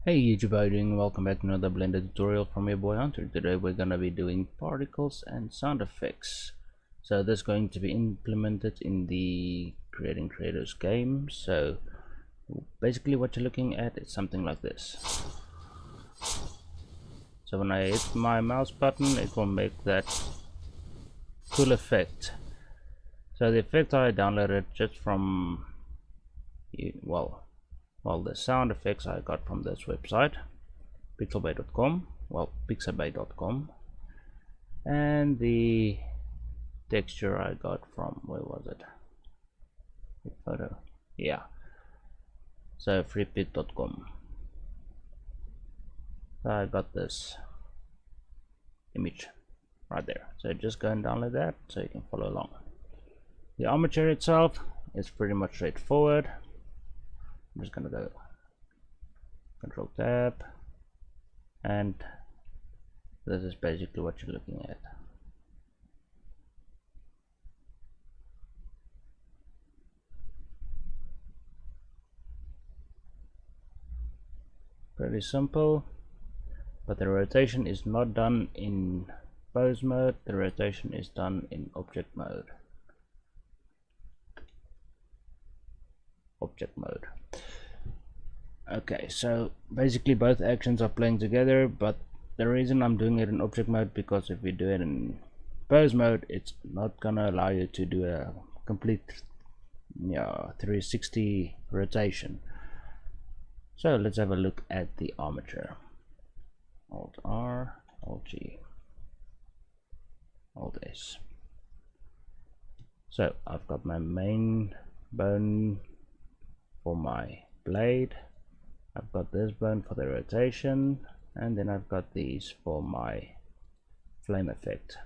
Hey YouTube, how you doing? Welcome back to another Blender tutorial from your boy Hunter. Today we're gonna be doing particles and sound effects. So this is going to be implemented in the creating Kratos game. So basically what you're looking at is something like this. So when I hit my mouse button, it will make that cool effect. So the effect I downloaded just from the sound effects I got from this website, pixabay.com, and the texture I got from, where was it, photo, yeah, so freepik.com. So I got this image right there, so just go and download that so you can follow along. The armature itself is pretty much straightforward. I'm just gonna go Control Tab, and this is basically what you're looking at. Pretty simple, but the rotation is not done in pose mode, the rotation is done in object mode. Okay, so basically both actions are playing together, but the reason I'm doing it in object mode, because if we do it in pose mode, it's not gonna allow you to do a complete 360 rotation. So let's have a look at the armature. Alt R, Alt G, Alt S. So I've got my main bone for my blade, I've got this bone for the rotation, and then I've got these for my flame effect.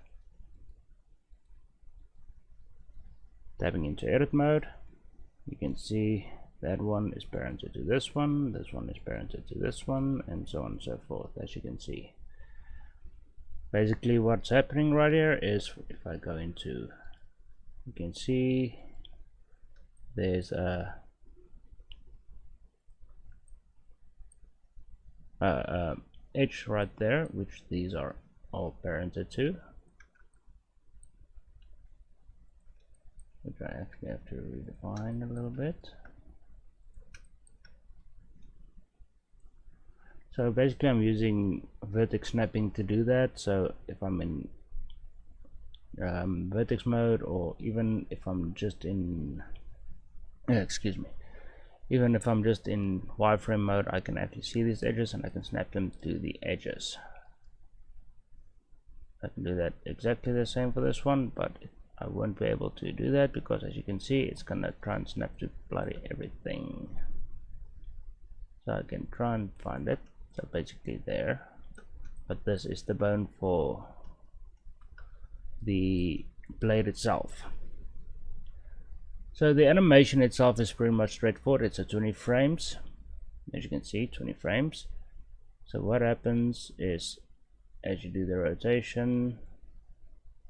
Tapping into edit mode, you can see that one is parented to this one is parented to this one, and so on and so forth. As you can see, basically what's happening right here is, if I go into, you can see there's a edge right there, which these are all parented to, which I actually have to redefine a little bit. So basically I'm using vertex snapping to do that. So if I'm in vertex mode, or even if I'm just in even if I'm just in wireframe mode, I can actually see these edges and I can snap them to the edges. I can do that exactly the same for this one, but I won't be able to do that because, as you can see, it's gonna try and snap to bloody everything. So I can try and find it. So basically there, but this is the bone for the blade itself. So the animation itself is pretty much straightforward. It's a 20 frames, as you can see, 20 frames. So what happens is, as you do the rotation,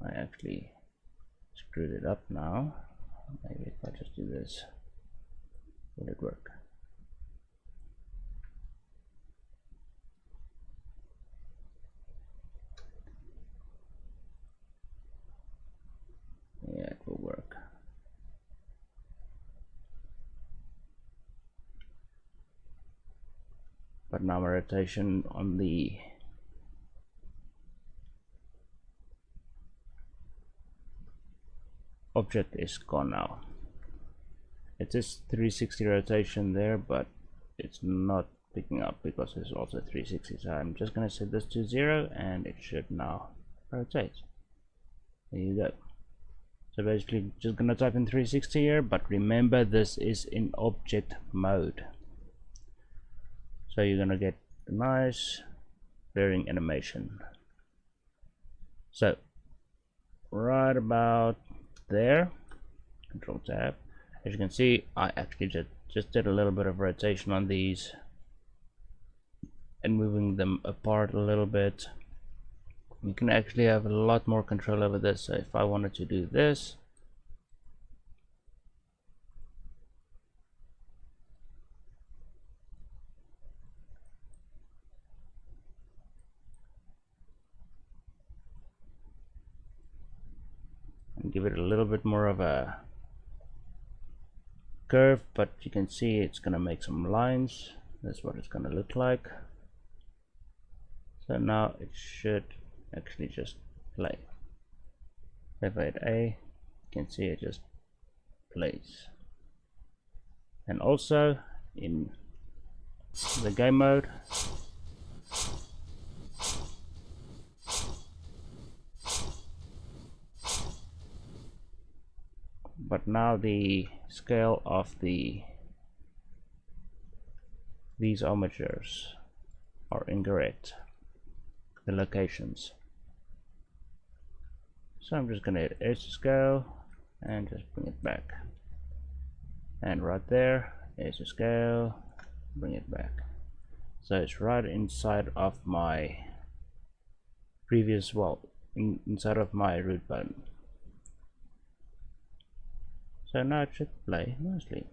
I actually screwed it up now. Maybe if I just do this, will it work? Yeah, it will work. But now my rotation on the object is gone now. It is 360 rotation there, but it's not picking up because it's also 360. So I'm just going to set this to 0 and it should now rotate. There you go. So basically just going to type in 360 here, but remember this is in object mode. So you're going to get a nice blurring animation. So right about there, Control Tab, as you can see, I actually just did a little bit of rotation on these and moving them apart a little bit. You can actually have a lot more control over this. So if I wanted to do this, give it a little bit more of a curve, but you can see it's gonna make some lines. That's what it's gonna look like. So now it should actually just play. If I hit A, you can see it just plays. And also in the game mode, but now the scale of these armatures are incorrect, the locations. So I'm just gonna hit edge to scale and just bring it back, and right there is the scale, bring it back. So it's right inside of my previous, well, inside of my root button. So now it should play nicely.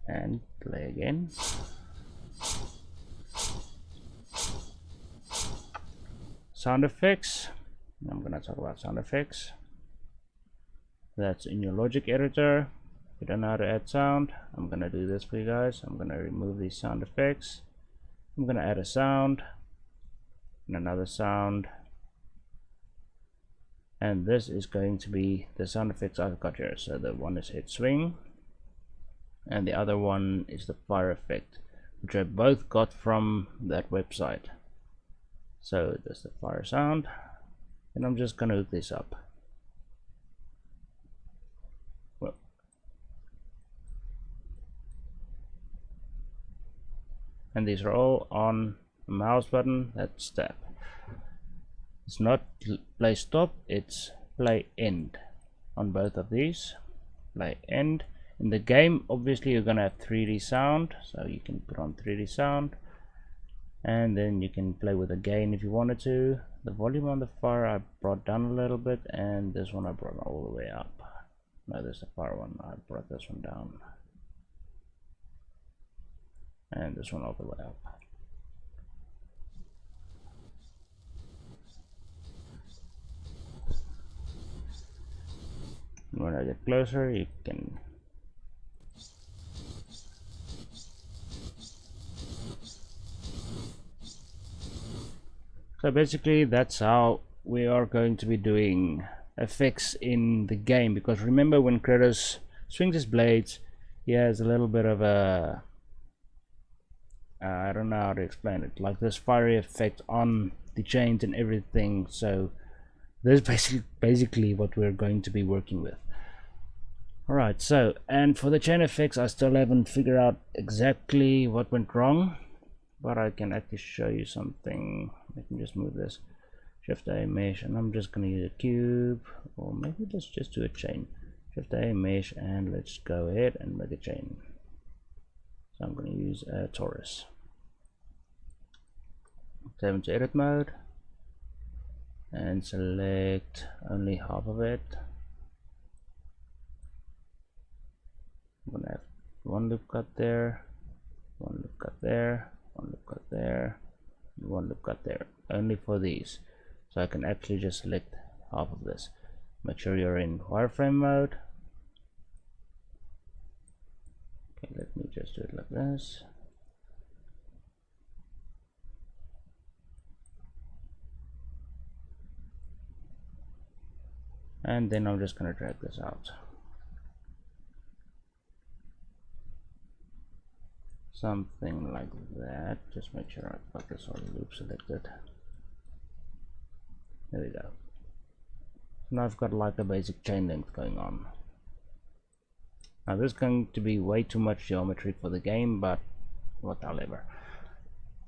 And play again. Sound effects. I'm going to talk about sound effects. That's in your logic editor. If you don't know how to add sound, I'm going to do this for you guys. I'm going to remove these sound effects. I'm going to add a sound and another sound. And this is going to be the sound effects I've got here. So the one is hit swing, and the other one is the fire effect, which I both got from that website. So there's the fire sound, and I'm just gonna hook this up. Well, and these are all on the mouse button. That's step. It's not play stop, it's play end on both of these. Play end. In the game, obviously you're gonna have 3D sound, so you can put on 3D sound, and then you can play with the gain if you wanted to. The volume on the fire I brought down a little bit, and this one I brought all the way up. No, there's the fire one, I brought this one down, and this one all the way up. When I get closer, you can so basically that's how we are going to be doing effects in the game, because remember when Kratos swings his blades, he has a little bit of a I don't know how to explain it, like this fiery effect on the chains and everything. So this is basically what we're going to be working with. Alright, so, and for the chain effects I still haven't figured out exactly what went wrong, but I can actually show you something. I can just move this, Shift A mesh, and I'm just going to use a cube, or maybe let's just do a chain. Shift A mesh, and let's go ahead and make a chain. So I'm going to use a torus. Save into edit mode, and select only half of it. I'm gonna have one loop cut there, one loop cut there, one loop cut there, and one loop cut there, only for these. So I can actually just select half of this. Make sure you're in wireframe mode. Okay, let me just do it like this. And then I'm just going to drag this out. Something like that. Just make sure I've got this whole loop selected. There we go. Now I've got like a basic chain length going on. Now this is going to be way too much geometry for the game, but whatever.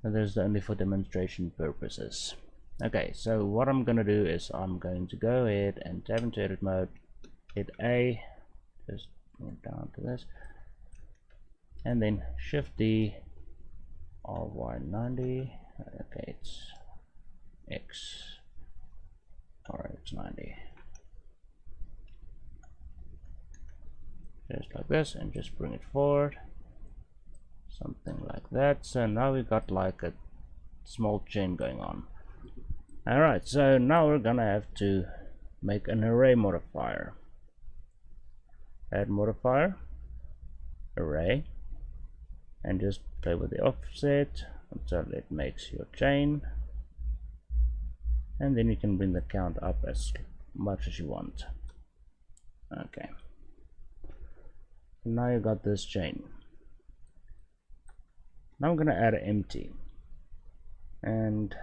This is only for demonstration purposes. Okay, so what I'm gonna do is I'm going to go ahead and tab into edit mode, hit A, just bring it down to this, and then Shift D, RY90. Okay, it's X. Alright, it's 90. Just like this, and just bring it forward. Something like that. So now we've got like a small chain going on. Alright, so now we're gonna have to make an array modifier. Add modifier, array, and just play with the offset until it makes your chain, and then you can bring the count up as much as you want. Okay, now you got this chain. Now I'm gonna add an empty, and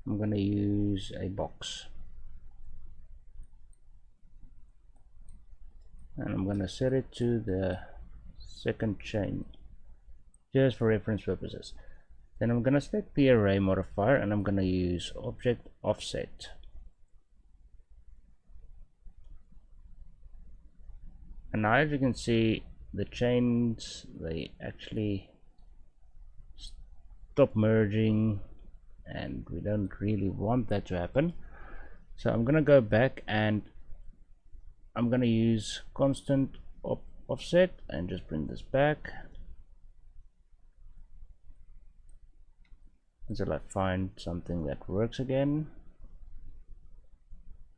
I'm gonna use a box, and I'm gonna set it to the second chain just for reference purposes. Then I'm gonna select the array modifier, and I'm gonna use object offset. And now as you can see, the chains, they actually stop merging, and we don't really want that to happen. So I'm gonna go back and I'm gonna use constant offset and just bring this back until I find something that works again,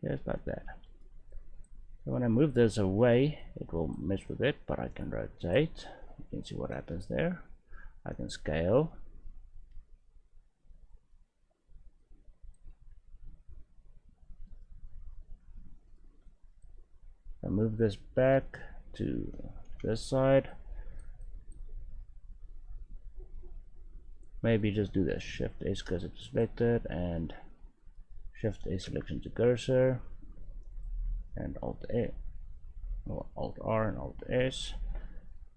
just like that. So when I move this away, it will mess with it, but I can rotate. You can see what happens there. I can scale. I move this back to this side. Maybe just do this Shift A cursor to selected, and Shift A selection to cursor, and Alt A, or Alt R and Alt S.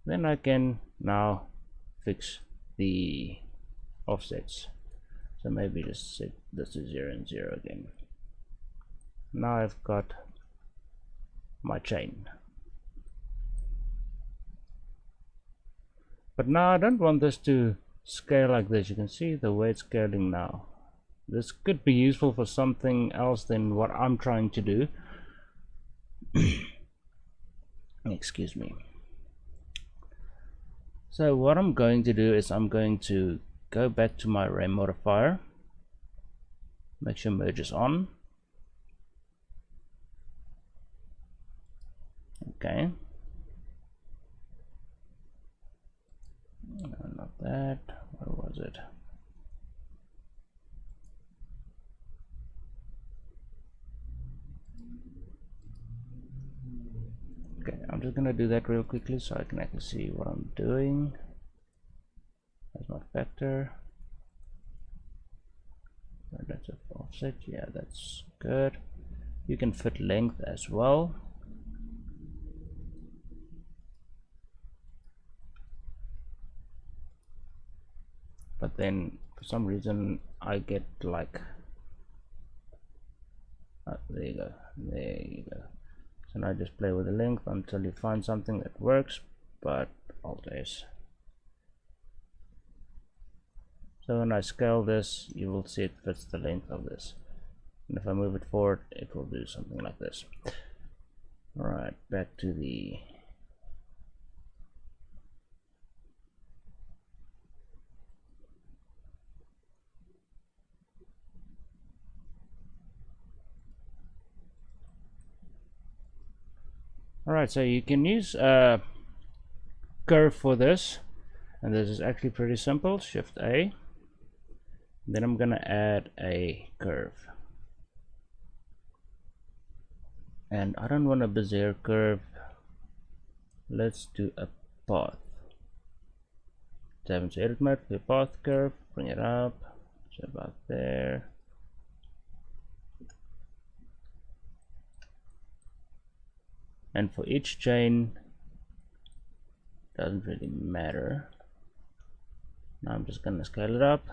Then I can now fix the offsets. So maybe just set this to 0 and 0 again. Now I've got my chain. But now I don't want this to scale like this. You can see the way it's scaling now. This could be useful for something else than what I'm trying to do. Excuse me. So what I'm going to do is I'm going to go back to my array modifier, make sure merge is on. Okay. No, not that. Where was it? Okay, I'm just gonna do that real quickly so I can actually see what I'm doing. That's not vector. That's an offset. Yeah, that's good. You can fit length as well. But then for some reason I get like, there you go, there you go. So now just play with the length until you find something that works, but Alt S. So when I scale this, you will see it fits the length of this, and if I move it forward, it will do something like this. Alright, back to the Alright, so you can use a curve for this, and this is actually pretty simple. Shift A, then I'm gonna add a curve, and I don't want a Bezier curve. Let's do a path. Tap into edit mode for the path curve, bring it up to about there. And for each chain, doesn't really matter. Now I'm just gonna scale it up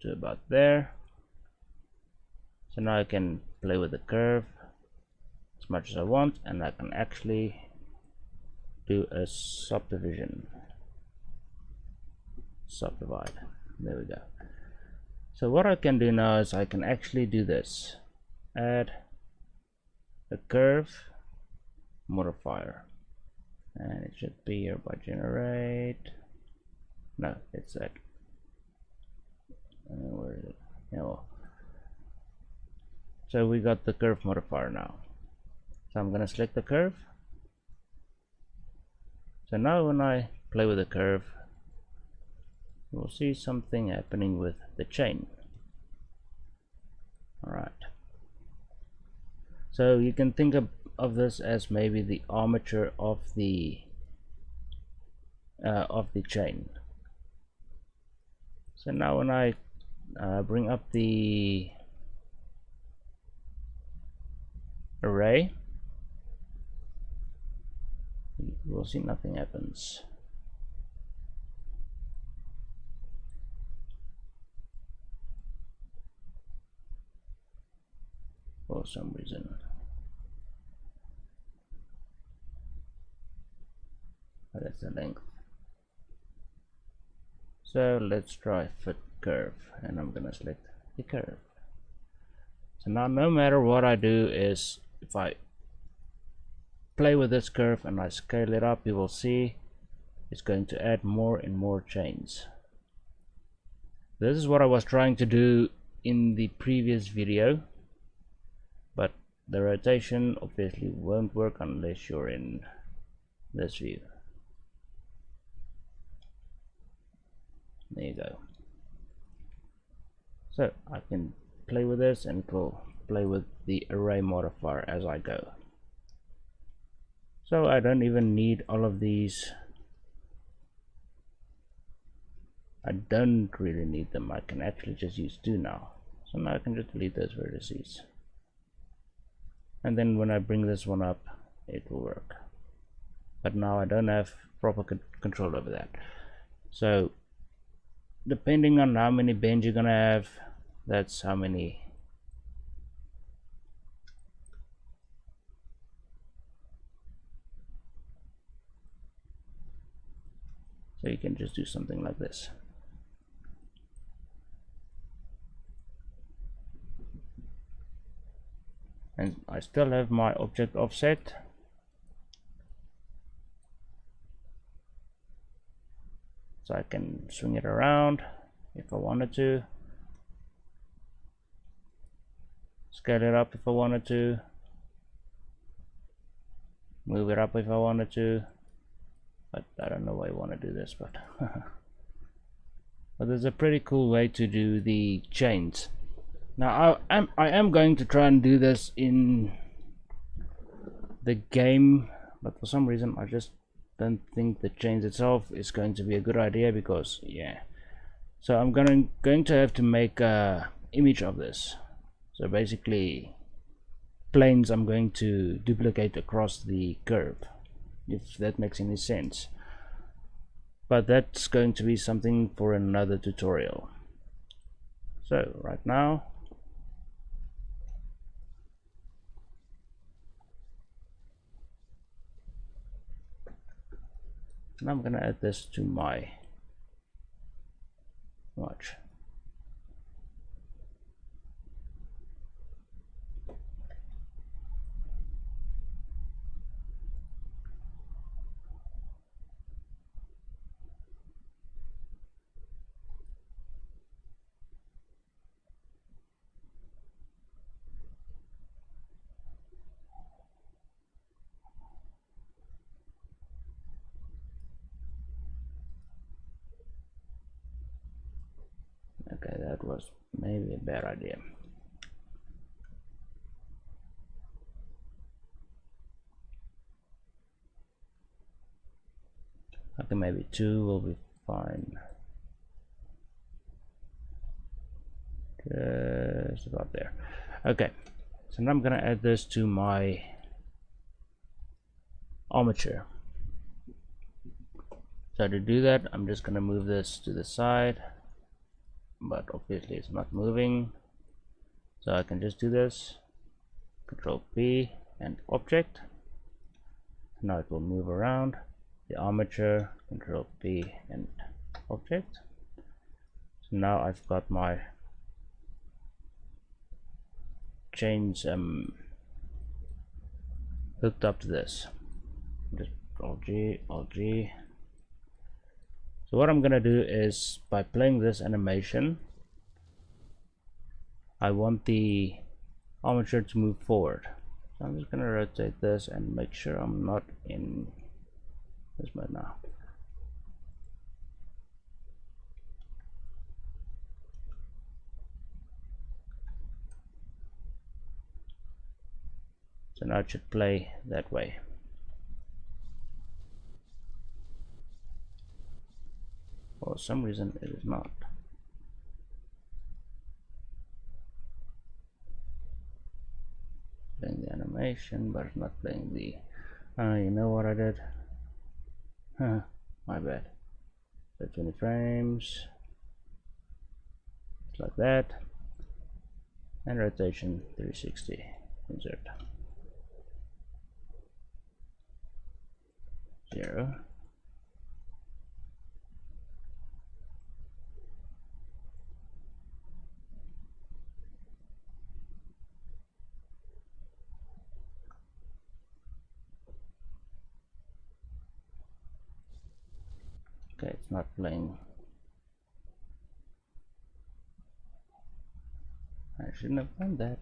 to about there. So now I can play with the curve as much as I want, and I can actually do a subdivision. Subdivide. There we go. So what I can do now is I can actually do this. Add a curve modifier, and it should be here by generate. No, it's that. Where is it? Yeah, well. So we got the curve modifier now. So I'm gonna select the curve. So now when I play with the curve, we'll see something happening with the chain. Alright. So you can think of this as maybe the armature of the chain. So now when I bring up the array, we'll see nothing happens. For some reason. Oh, that's the length. So let's try fit curve, and I'm gonna select the curve. So now no matter what I do is, if I play with this curve and I scale it up, you will see it's going to add more and more chains. This is what I was trying to do in the previous video, but the rotation obviously won't work unless you're in this view. There you go. So I can play with this and it will play with the array modifier as I go. So I don't even need all of these. I don't really need them. I can actually just use 2 now. So now I can just delete those vertices. And then when I bring this one up, it will work. But now I don't have proper control over that. So depending on how many bends you're gonna have, that's how many so you can just do something like this. And I still have my object offset. So I can swing it around if I wanted to. Scale it up if I wanted to. Move it up if I wanted to. But I don't know why I want to do this, but but there's a pretty cool way to do the chains. Now I am going to try and do this in the game, but for some reason I just don't think the chains itself is going to be a good idea, because yeah. So I'm going to have to make a image of this. So basically planes I'm going to duplicate across the curve, if that makes any sense. But that's going to be something for another tutorial. So right now I'm gonna add this to my watch. Okay, that was maybe a bad idea. Okay, maybe 2 will be fine. Just about there. Okay, so now I'm gonna add this to my armature. So to do that, I'm just gonna move this to the side, but obviously it's not moving, so I can just do this, Control P and object. Now it will move around the armature, Control P and object. So now I've got my chains hooked up to this. Just Alt G, Alt G. So what I'm gonna do is, by playing this animation, I want the armature to move forward. So I'm just going to rotate this and make sure I'm not in this mode now. So now it should play that way. For some reason it is not. Playing the animation, but it's not playing the... you know what I did? My bad. So 20 frames. Just like that. And rotation 360. Insert. 0. Okay, it's not playing. I shouldn't have done that.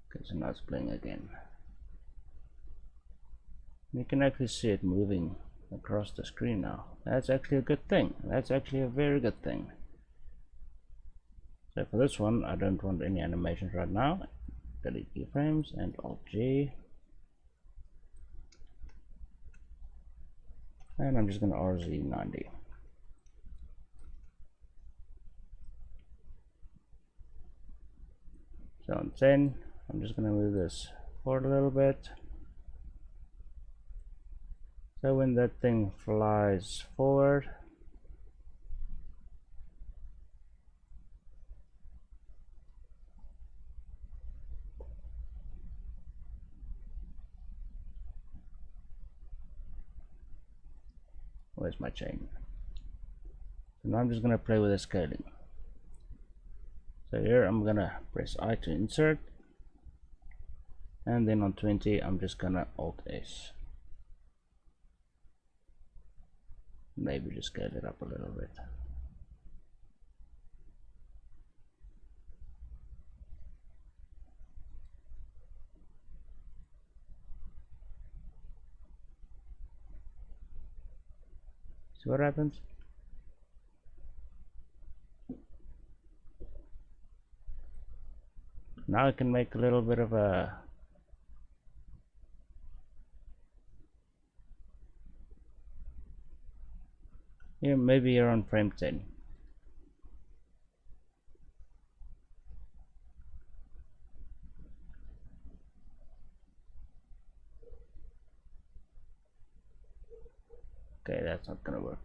Okay, so now it's playing again. You can actually see it moving across the screen now. That's actually a good thing. That's actually a very good thing. So for this one, I don't want any animations right now. Delete keyframes and Alt G. And I'm just going to RZ90. So on 10, I'm just going to move this forward a little bit. So when that thing flies forward, where's my chain? So now I'm just going to play with the scaling. So here I'm going to press I to insert, and then on 20 I'm just going to Alt S. Maybe just scale it up a little bit. See what happens? Now I can make a little bit of a maybe you're on frame 10. Okay, that's not gonna work.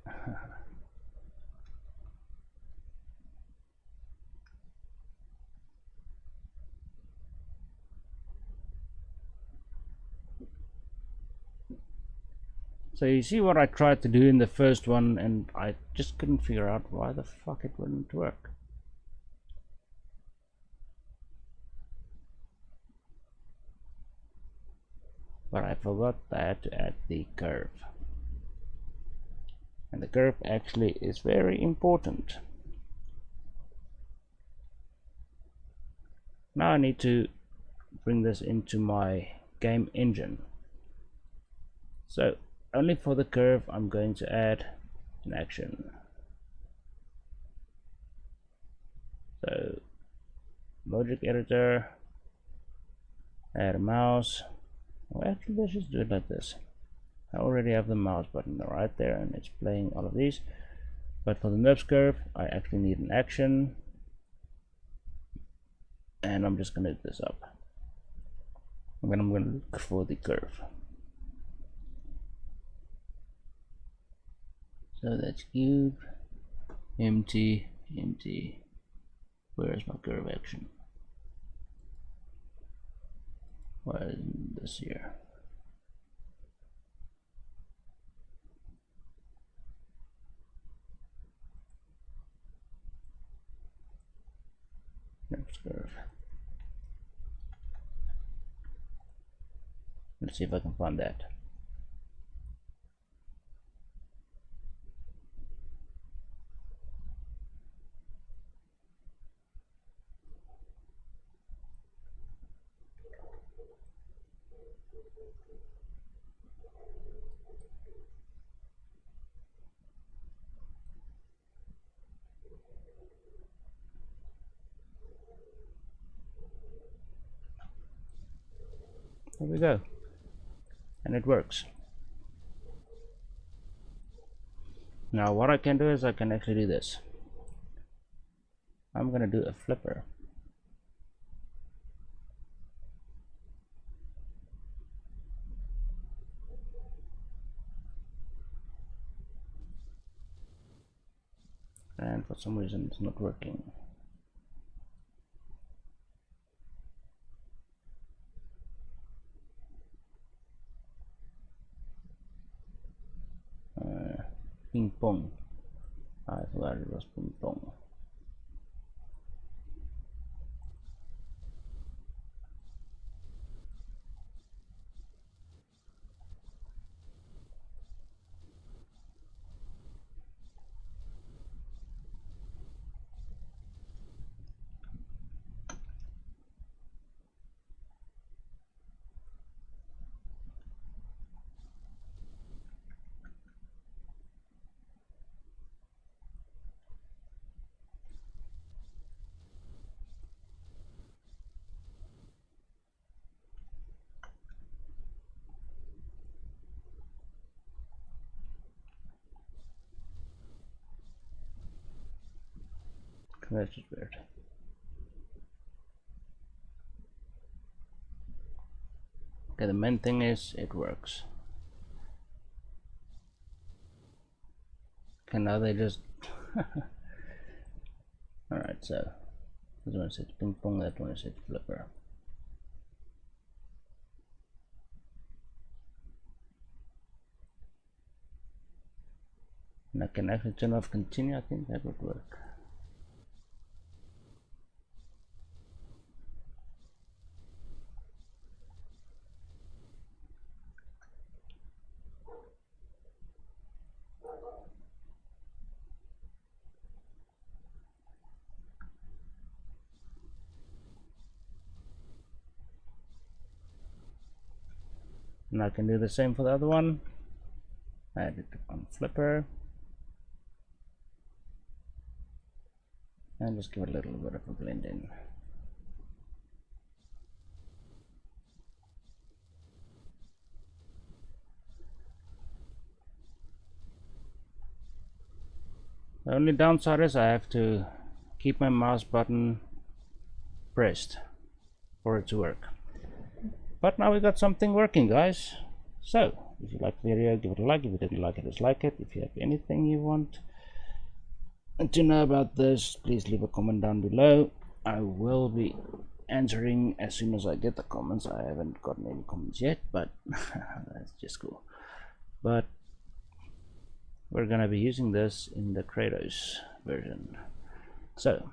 So you see what I tried to do in the first one, and I just couldn't figure out why the fuck it wouldn't work. But I forgot that I had to add the curve. And the curve actually is very important. Now I need to bring this into my game engine. So only for the curve I'm going to add an action. So logic editor, add a mouse. Well, actually let's just do it like this. I already have the mouse button right there and it's playing all of these, but for the NURBS curve I actually need an action, and I'm just gonna hit this up, and then I'm gonna look for the curve. So that's cube, empty, empty. Where's my curve action? Why isn't this here? NURBS curve. Let's see if I can find that. There we go, and it works. Now what I can do is I can actually do this. I'm gonna do a flipper. And for some reason it's not working. Ping pong. I thought it was ping pong. That's just weird. Okay, the main thing is it works. Okay, now they just alright, so this one says ping pong, that one says flipper. And I can actually turn off continue. I think that would work. And I can do the same for the other one. Add it on flipper. And just give it a little bit of a blend in. The only downside is I have to keep my mouse button pressed for it to work. But now we got something working, guys. So if you liked the video, give it a like. If you didn't like it, dislike it. If you have anything you want to know about this, please leave a comment down below. I will be answering as soon as I get the comments. I haven't gotten any comments yet, but that's just cool. But we're gonna be using this in the Kratos version. So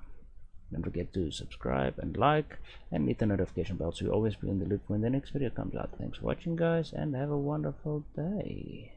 don't forget to subscribe and like and hit the notification bell so you'll always be in the loop when the next video comes out. Thanks for watching, guys, and have a wonderful day.